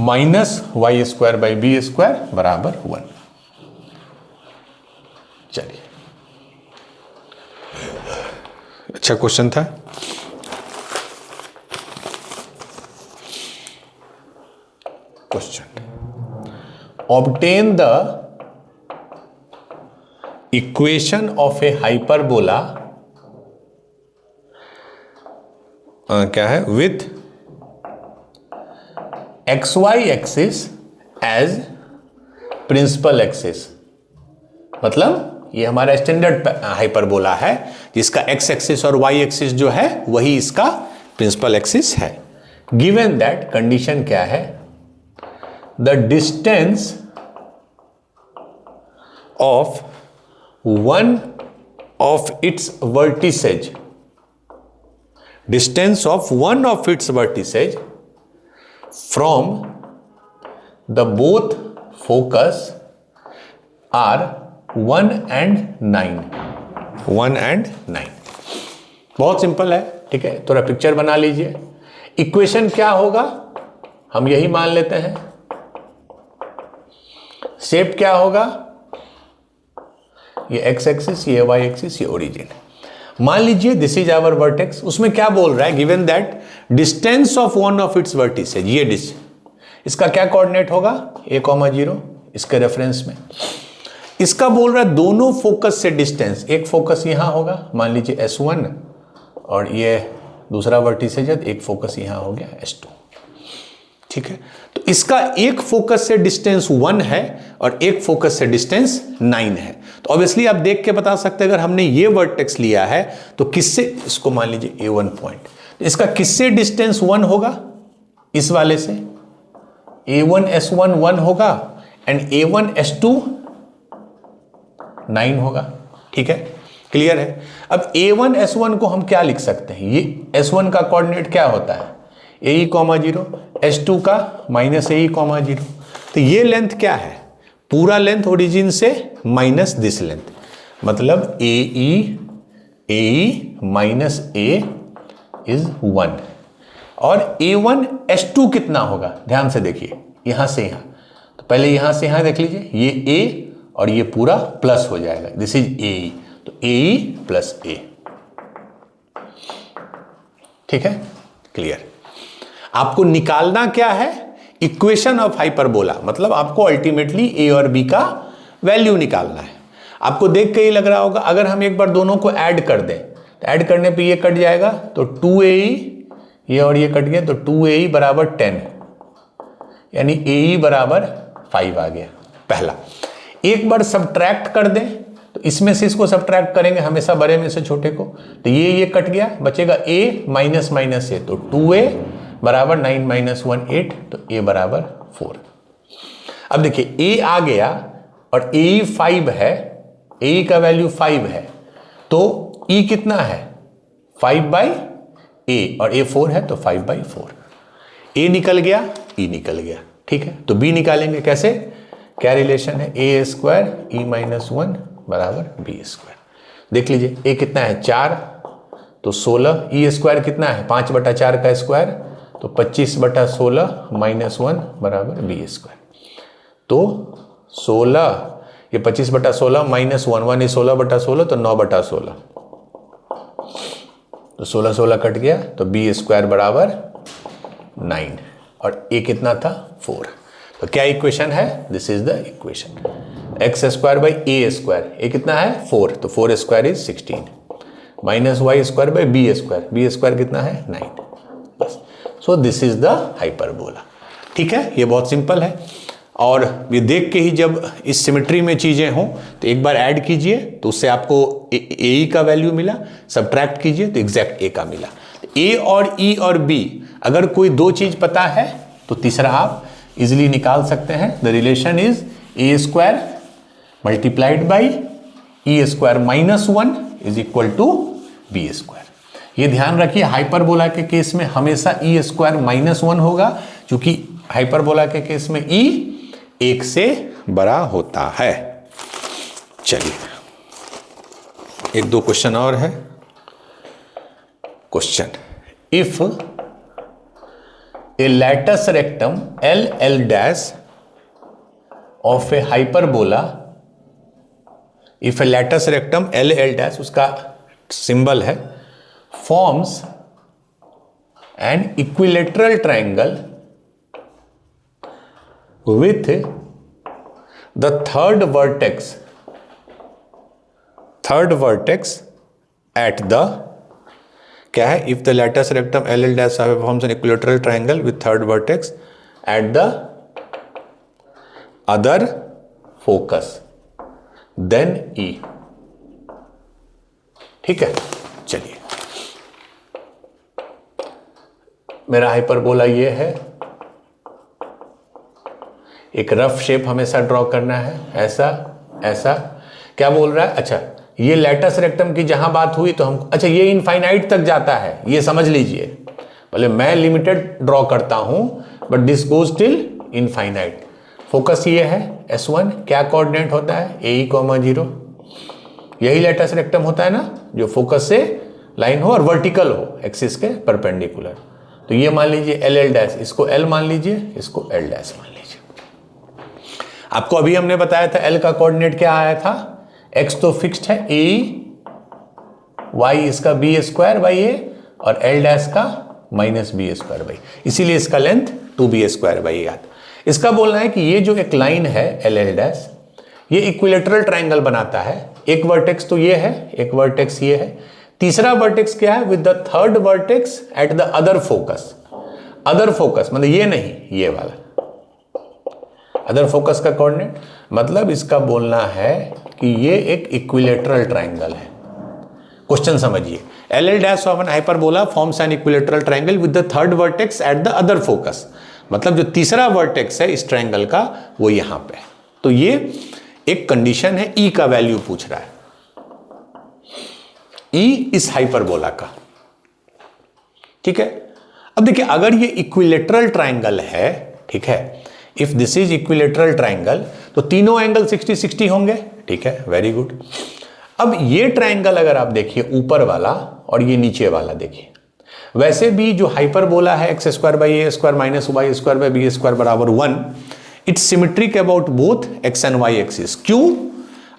माइनस y² बराबर 1। चलिए, अच्छा क्वेश्चन था। Question, obtain the equation of a hyperbola क्या है, with xy axis as principal axis. मतलब ये हमारा स्टैंडर्ड हाइपरबोला है जिसका x एक्सिस और y एक्सिस जो है वही इसका प्रिंसिपल एक्सिस है। गिवन दैट, कंडीशन क्या है, the distance of one of its vertices, distance of one of its vertices from the both focus are 1 and 9। 1 and 9 बहुत सिंपल है। ठीक है, थोड़ा पिक्चर बना लीजिए। इक्वेशन क्या होगा, हम यही मान लेते हैं। शेप क्या होगा, ये x एक्सिस, ये y एक्सिस, ये ओरिजिन। मान लीजिए दिस इज आवर वर्टेक्स। उसमें क्या बोल रहा है, given that distance of one of its vertices, ये डिस्टेंस, इसका क्या कोऑर्डिनेट होगा, a,0 इसके रेफरेंस में। इसका बोल रहा है दोनों फोकस से डिस्टेंस, एक फोकस यहां होगा, मान लीजिए S1, और ये दूसरा वर्टिसेज है, एक फोकस यहां हो गया S2। ठीक है, तो इसका एक फोकस से डिस्टेंस 1 है और एक फोकस से डिस्टेंस 9 है। तो ऑब्वियसली आप देख के बता सकते हैं, अगर हमने ये वर्टेक्स लिया है तो किससे, इसको मान लीजिए A1 पॉइंट, तो इसका किससे डिस्टेंस 1 होगा, इस वाले से। A1 S1 1 होगा एंड A1 S2 9 होगा। ठीक है, क्लियर है। अब a1 s1 को हम क्या लिख सकते हैं, ये s1 का कोऑर्डिनेट क्या होता है ae, 0, s2 का माइनस ae, 0। तो ये लेंथ क्या है, पूरा लेंथ ओरिजिन से माइनस दिस लेंथ, मतलब ae माइनस a इज 1। और a1 s2 कितना होगा, ध्यान से देखिए, यहां से यहां, तो पहले यहां से यहां देख लीजिए, ये a और ये पूरा प्लस हो जाएगा, दिस इज ae, तो ae प्लस a। ठीक है, क्लियर। आपको निकालना क्या है, इक्वेशन ऑफ हाइपरबोला, मतलब आपको अल्टीमेटली a और b का वैल्यू निकालना है। आपको देख के ही लग रहा होगा, अगर हम एक बार दोनों को ऐड कर दें, तो ऐड करने पे ये कट जाएगा, तो 2ae, ये और ये कट गया, तो 2ae बराबर 10, यानी ae बराबर 5 आ गया पहला। एक बार सब्ट्रैक्ट कर दें, तो इसमें से इसको सब्ट्रैक्ट करेंगे हमेशा बड़े में से छोटे को, तो ये कट गया, बचेगा a माइनस माइनस a, तो 2a बराबर 9 माइनस 1 8, तो a बराबर 4। अब देखिए a आ गया और ae 5 है, ae का वैल्यू 5 है, तो e कितना है 5/a और a 4 है, तो 5/4। a निकल गया, e निकल गया। ठीक है, तो b निकालेंगे कैसे, क्या रिलेशन है, a स्क्वायर e माइनस 1 बराबर b स्क्वायर। देख लीजिए a कितना है 4, तो 16, e स्क्वायर कितना है 5/4 का स्क्वायर, तो 25/16 माइनस 1 बराबर b स्क्वायर। तो 16, ये 25/16 माइनस 1 ये 16/16, तो 9/16, तो 16 कट गया, तो b स्क्वायर बराबर 9 और a कितना था 4। तो क्या इक्वेशन है, this is the equation, x square by a square, a कितना है 4, तो 4 square is 16, minus y square by b square कितना है 9, बस। So this is the hyperbola. ठीक है, ये बहुत सिंपल है, और ये देख के ही जब इस सिमेट्री में चीज़ें हों तो एक बार ऐड कीजिए, तो उससे आपको ए का वैल्यू मिला, सब्ट्रैक्ट कीजिए तो एग्जैक्ट ए का मिला। ए और ई और बी, अगर कोई दो चीज़ पता है तो तीसरा आप इजिली निकाल सकते हैं। The relation is a square multiplied by e square minus 1 is equal to b square. ये ध्यान रखिए, हाइपरबोला के केस में हमेशा ई स्क्वायर माइनस 1 होगा, क्योंकि हाइपरबोला के केस में ई 1 से बड़ा होता है। चलिए एक दो क्वेश्चन और है। Question, if A latus rectum L dash of A hyperbola, if A latus rectum L dash, उसका सिंबल है, forms an equilateral triangle with the third vertex at the, क्या है, if the lattice rectum L dash forms an equilateral triangle with third vertex at the other focus then E। ठीक है, चलिए मेरा hyperbola ये है, एक रफ शेप हमेशा ड्रॉ करना है, ऐसा ऐसा। क्या बोल रहा है, अच्छा ये लैटस रेक्टम की जहां बात हुई तो हम, अच्छा ये इनफाइनाइट तक जाता है, ये समझ लीजिए, भले मैं लिमिटेड ड्रॉ करता हूं but this goes till infinite. Focus ये है S1, क्या कोऑर्डिनेट होता है ae, 0, यही लैटस रेक्टम होता है ना, जो फोकस से लाइन हो और वर्टिकल हो एक्सिस के परपेंडिकुलर। तो ये मान लीजिए एल डैश, इसको L मान लीजिए, इसको L डैश मान लीजिए। आपको अभी हमने बताया था L का कोऑर्डिनेट क्या आया था, x तो फिक्स्ड है ae, y इसका b स्क्वायर बाई a और L डैश का माइनस बी स्क्वायर बाई, इसीलिए इसका लेंथ 2b स्क्वायर बाई याद। इसका बोलना है कि ये जो एक लाइन है L डैश, ये इक्विलेटरल ट्राइंगल बनाता है। एक वर्टेक्स तो ये है, एक वर्टेक्स ये है, तीसरा वर्टेक्स क्या है, with the third vertex at the other focus. Other focus मतलब ये नहीं, ये वाला अदर फोकस का कोऑर्डिनेट, मतलब इसका बोलना है कि ये एक इक्विलेटरल ट्राइंगल है। क्वेश्चन समझिए, L dash of an hyperbola forms an equilateral triangle with the third vertex at the other focus, मतलब जो तीसरा वर्टेक्स है इस ट्राइंगल का वो यहां पे है। तो ये एक कंडीशन है, ई का वैल्यू पूछ रहा है। ई इस हाइपरबोला का, ठीक है। अब देखिए अगर ये इक्विलेटरल ट्राइंगल है, ठीक है, if this is equilateral triangle तो तीनों एंगल 60-60 होंगे, ठीक है, वेरी गुड। अब ये ट्राइंगल अगर आप देखिए ऊपर वाला और ये नीचे वाला देखिए, वैसे भी जो हाइपरबोला है x square by a square minus y square by b square बराबर 1, it's symmetric about both x and y axis. क्यों?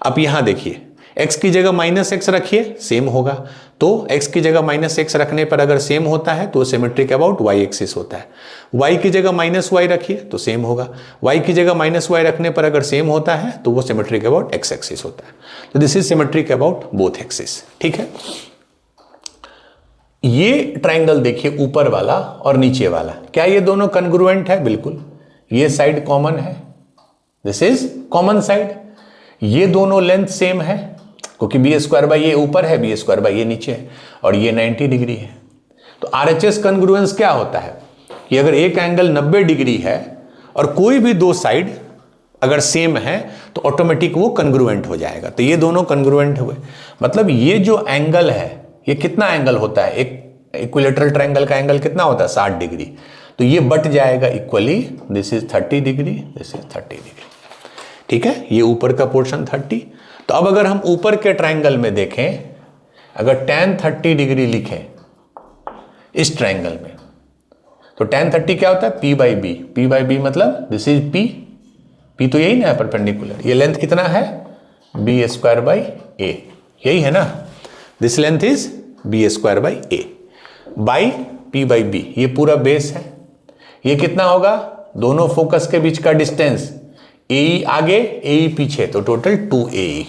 आप यहां देखिए, x की जगह माइनस एक्स रखिए, सेम होगा। तो x की जगह माइनस एक्स रखने पर अगर सेम होता है तो सिमेट्रिक अबाउट y एक्सिस होता है। y की जगह माइनस वाई रखिए तो सेम होगा। y की जगह माइनस वाई रखने पर अगर सेम होता है तो वो सिमेट्रिक अबाउट x एक्सिस होता है। तो this is symmetric about both axis, ठीक है। ये ट्राइंगल देखिए ऊपर वाला और नीचे वाला, क्या ये दोनों कन्ग्रुएंट है? बिल्कुल। ये साइड कॉमन है, दिस इज कॉमन साइड। ये दोनों लेंथ सेम है क्योंकि बी स्क्वायर बाई ए ऊपर है, बी स्क्वायर बाई ए नीचे है, और ये 90 डिग्री है। तो RHS कन्ग्रुएंस क्या होता है कि अगर एक एंगल 90 डिग्री है और कोई भी दो साइड अगर सेम है तो ऑटोमेटिक वो कन्ग्रुएंट हो जाएगा। तो ये दोनों कन्ग्रुएंट हुए, मतलब ये जो एंगल है ये कितना एंगल होता है? एक इक्विलेटरल ट्राइंगल का एंगल कितना होता है? 60 डिग्री। तो ये बट जाएगा equally, this is 30 degree, this is 30 degree, ठीक है। ये ऊपर का पोर्शन 30। तो अब अगर हम ऊपर के ट्राइंगल में देखें, अगर tan 30 डिग्री लिखें इस ट्राइंगल में, तो tan 30 क्या होता है? P by b. P by b मतलब दिस इज P, P तो यही ना है परपेंडिकुलर। ये लेंथ कितना है? बी स्क्वायर बाई ए, यही है ना। This length is b square by a by P by b, ये पूरा बेस है। ये कितना होगा? दोनों फोकस के बीच का डिस्टेंस, AE आगे AE पीछे, तो टोटल 2AE,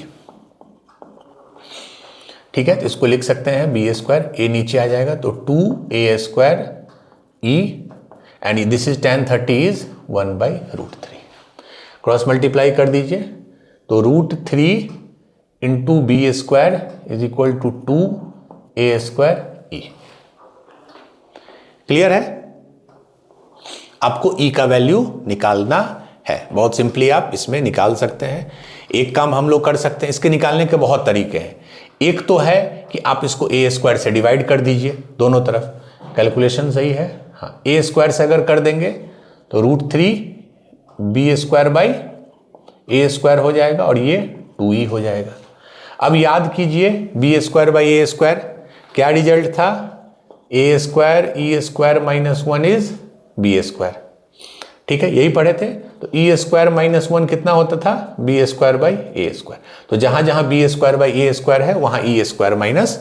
ठीक है। तो इसको लिख सकते हैं बी स्क्वायर, ए नीचे आ जाएगा तो 2a square E, and this is tan 30 is 1 by √3। Cross multiply कर दीजिए तो √3 into b square is equal to 2a square E। Clear है? आपको E का वैल्यू निकालना है, बहुत सिंपली आप इसमें निकाल सकते हैं। एक काम हम लोग कर सकते हैं, इसके निकालने के बहुत तरीके हैं। एक तो है कि आप इसको a स्क्वायर से डिवाइड कर दीजिए दोनों तरफ, कैलकुलेशन सही है। हाँ, a स्क्वायर से अगर कर देंगे तो √3 b square by a square हो जाएगा और ये 2e हो जाएगा। अब याद कीजिए b square by a square क्या रिजल्ट था? a square e square minus 1 is b square, ठीक है, यही पढ़े थे। तो e स्क्वायर माइनस 1 कितना होता था? B square by a square. तो जहां जहां b square by a square है वहां e स्क्वायर माइनस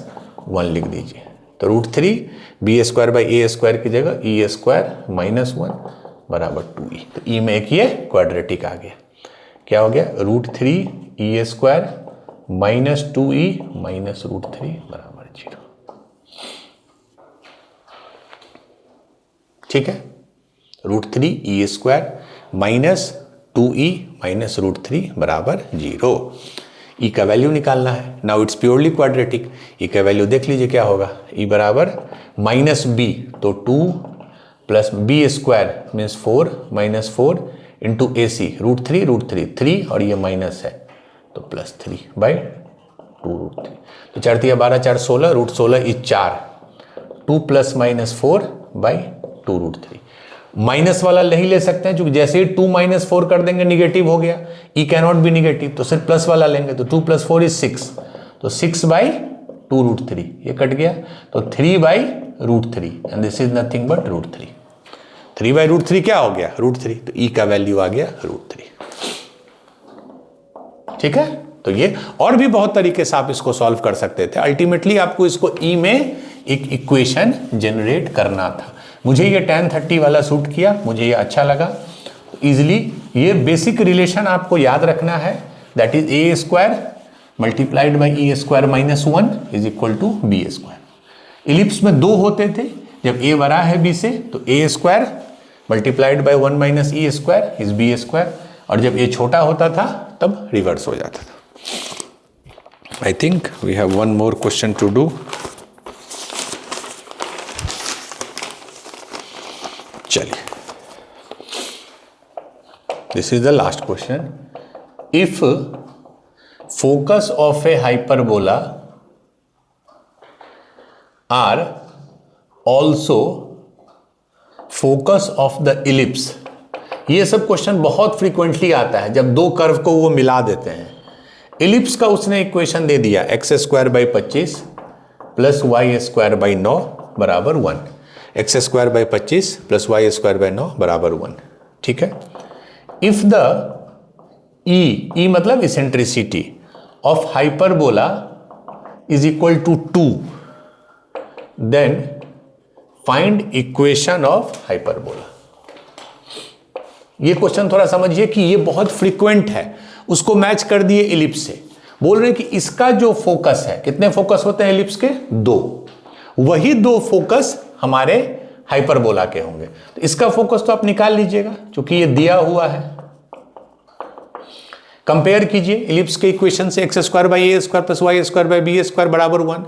1 लिख दीजिए। तो √3 b square by a square की जगह e स्क्वायर माइनस 1 बराबर 2e। तो e में एक ये क्वाड्रेटिक आ गया, क्या हो गया? √3 e square minus 2e minus √3 बराबर 0, ठीक है। √3 e square minus 2e minus √3 बराबर 0। e का वैल्यू निकालना है। Now it's purely quadratic. e का वैल्यू देख लीजिए क्या होगा? e बराबर माइनस b, तो 2 plus b square means 4 minus 4 into a c √3 3 और ये माइनस है तो प्लस 3 बाई 2√3। तो 4 × 12 4 16, √16 is 4, 2 plus minus 4 by 2√3। Minus वाला नहीं ले सकते हैं क्योंकि जैसे ही 2 माइनस 4 कर देंगे निगेटिव हो गया, e कैनॉट बी निगेटिव, तो सिर्फ प्लस वाला लेंगे तो 2 प्लस 4 इज 6, तो 6 बाई 2√3 ये कट गया, तो 3 by √3 and this is nothing but √3। 3 by √3 क्या हो गया? √3। तो e का वैल्यू आ गया √3, ठीक है। तो ये और भी बहुत तरीके से आप इसको सॉल्व कर सकते थे। अल्टीमेटली आपको इसको e में एक इक्वेशन जनरेट करना था। मुझे ये tan 30 वाला सूट किया, मुझे ये अच्छा लगा। इजिली ये बेसिक रिलेशन आपको याद रखना है, that is a square multiplied by e square minus 1 is equal to b square. Ellipse में 2 होते थे, जब a बड़ा है b से तो a square multiplied by 1 minus e square is b square, और जब a छोटा होता था तब रिवर्स हो जाता था। I think we have one more question to do. चलिए, this is the last question. If focus of a hyperbola are also focus of the ellipse. ये सब क्वेश्चन बहुत फ्रीक्वेंटली आता है जब दो कर्व को वो मिला देते हैं। इलिप्स का उसने इक्वेशन दे दिया x² / 25 प्लस y² / 9 बराबर 1। x² / 25 प्लस y² / 9 बराबर 1। ठीक है। इफ द ई मतलब eccentricity of hyperbola is equal to 2, then find equation of hyperbola. ये क्वेश्चन थोड़ा समझिए कि ये बहुत फ्रीक्वेंट है। उसको मैच कर दिए इलिप्स से। बोल रहे हैं कि इसका जो फोकस है, कितने फोकस होते हैं इलिप्स के? 2। वही 2 फोकस हमारे हाइपरबोला के होंगे। तो इसका फोकस तो आप निकाल लीजिएगा क्योंकि ये दिया हुआ है। कंपेयर कीजिए इलिप्स के इक्वेशन से x² / a² plus y² / b² बराबर 1।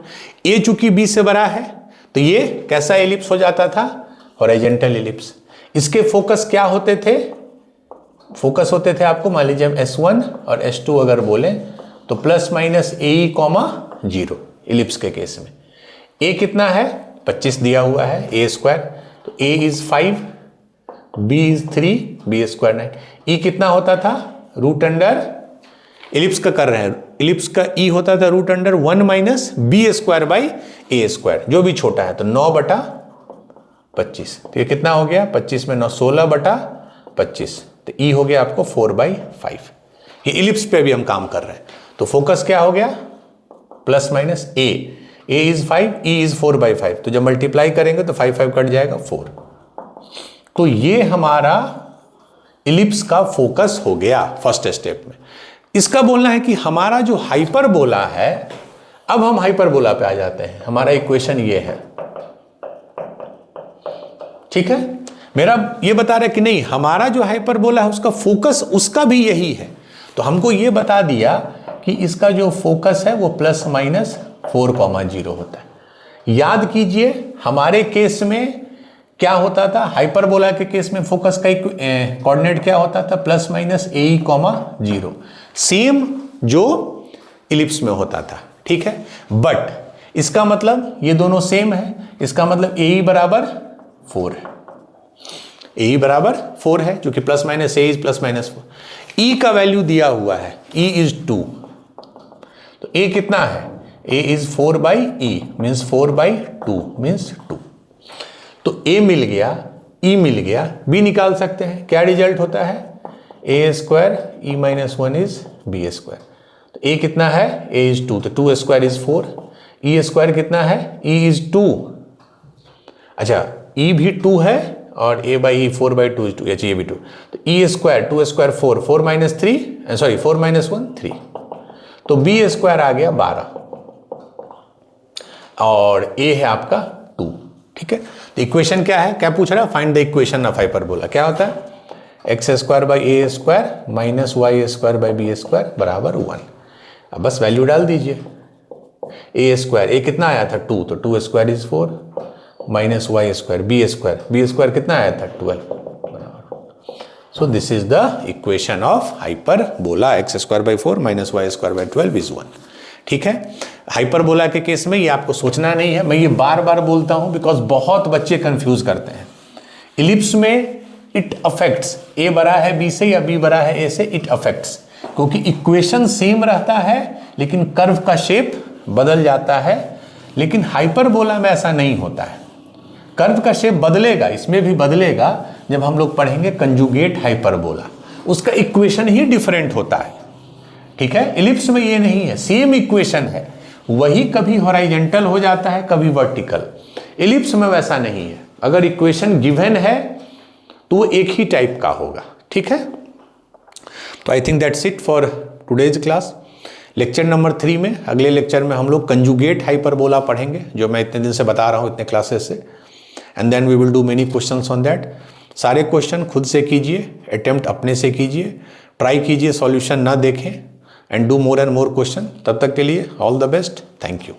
ए चूंकि b से बड़ा है तो ये कैसा इलिप्स हो जाता था? Horizontal ellipse. इसके फोकस क्या होते थे? फोकस होते थे आपको मान लीजिए हम S1 और S2 अगर बोलें तो प्लस माइनस AE, 0 इलिप्स के केस में। A कितना है? 25 दिया हुआ है, a²। तो A is 5, B is 3, b² 9। E कितना होता था? रूट अंडर, इलिप्स का कर रहे हैं, इलिप्स का E होता था root under 1 minus b² / a², जो भी छोटा है। तो 9/25। तो ये कितना हो गया? 25 में 9 16/25। तो E हो गया आपको 4/5। ये इलिप्स पे भी हम काम कर रहे हैं। तो फोकस क्या हो गया? Plus minus A is 5, E is 4/5। तो जब मल्टीप्लाई करेंगे तो 5 5 कट जाएगा 4। तो ये हमारा इलिप्स का फोकस हो गया फर्स्ट स्टेप में। इसका बोलना है कि हमारा जो हाइपरबोला है, अब हम हाइपरबोला पे आ जाते हैं। हमारा इक्वेशन ये है, ठीक है। मेरा ये बता रहा है कि नहीं, हमारा जो हाइपरबोला है उसका फोकस उसका भी यही है। तो हमको ये बता दिया कि इसका जो फोकस है वो प्लस माइनस 4,0 होता है। याद कीजिए हमारे केस में क्या होता था? हाइपरबोला के केस में फोकस का कोऑर्डिनेट क्या होता था? प्लस माइनस AE, 0, सेम जो इलिप्स में होता था। ठीक है। बट इसका मतलब ये दोनों सेम है, इसका मतलब AE बराबर 4 है। AE बराबर 4 है क्योंकि plus minus A is plus minus 4। E का वैल्यू दिया हुआ है, E इज 2। तो A कितना है? A is 4/E means 4/2 means 2। तो A मिल गया, E मिल गया, B निकाल सकते हैं। क्या रिजल्ट होता है? a² E - 1 is b²। तो A कितना है? A इज 2, तो 2² इज 4। E² कितना है? E is 2। अच्छा, E भी 2 है और A/E 4/2 इज 2, ये भी 2। तो E², 2² 4, 4 - 3 सॉरी 4 - 1 3। तो b² आ गया 12 और A है आपका 2। ठीक है। तो इक्वेशन क्या है? क्या पूछ रहा है? Find the equation of hyperbola. क्या होता है? x² / a² minus y² / b² बराबर 1। अब बस वैल्यू डाल दीजिए। a², A कितना आया था? 2, तो 2² इज 4 माइनस y², b² कितना आया था? 12 बराबर। सो this is the equation of hyperbola. x² / 4 minus y² / 12 is 1। ठीक है। हाइपरबोला के केस में ये आपको सोचना नहीं है। मैं ये बार बार बोलता हूं बिकॉज बहुत बच्चे कंफ्यूज करते हैं। इलिप्स में इट अफेक्ट्स, A बड़ा है B से या B बड़ा है A से, इट अफेक्ट्स, क्योंकि इक्वेशन सेम रहता है लेकिन कर्व का शेप बदल जाता है। लेकिन हाइपरबोला में ऐसा नहीं होता है। कर्व का शेप बदलेगा, इसमें भी बदलेगा जब हम लोग पढ़ेंगे कंजुगेट हाइपरबोला। उसका इक्वेशन ही डिफरेंट होता है। ठीक है। इलिप्स में ये नहीं है, सेम इक्वेशन है, वही कभी हॉरिजॉन्टल हो जाता है कभी वर्टिकल। इलिप्स में वैसा नहीं है। अगर इक्वेशन गिवन है तो वो एक ही टाइप का होगा। ठीक है। तो I think that's it for today's class. Lecture number 3 में, अगले लेक्चर में हम लोग कंजुगेट हाइपरबोला पढ़ेंगे, जो मैं इतने दिन से बता रहा हूँ इतने क्लासेस से। And then we will do many questions on that. सारे क्वेश्चन खुद से कीजिए, अटेम्प्ट अपने से कीजिए, ट्राई कीजिए, सॉल्यूशन ना देखें, and do more and more question. तब तक के लिए all the best. Thank you.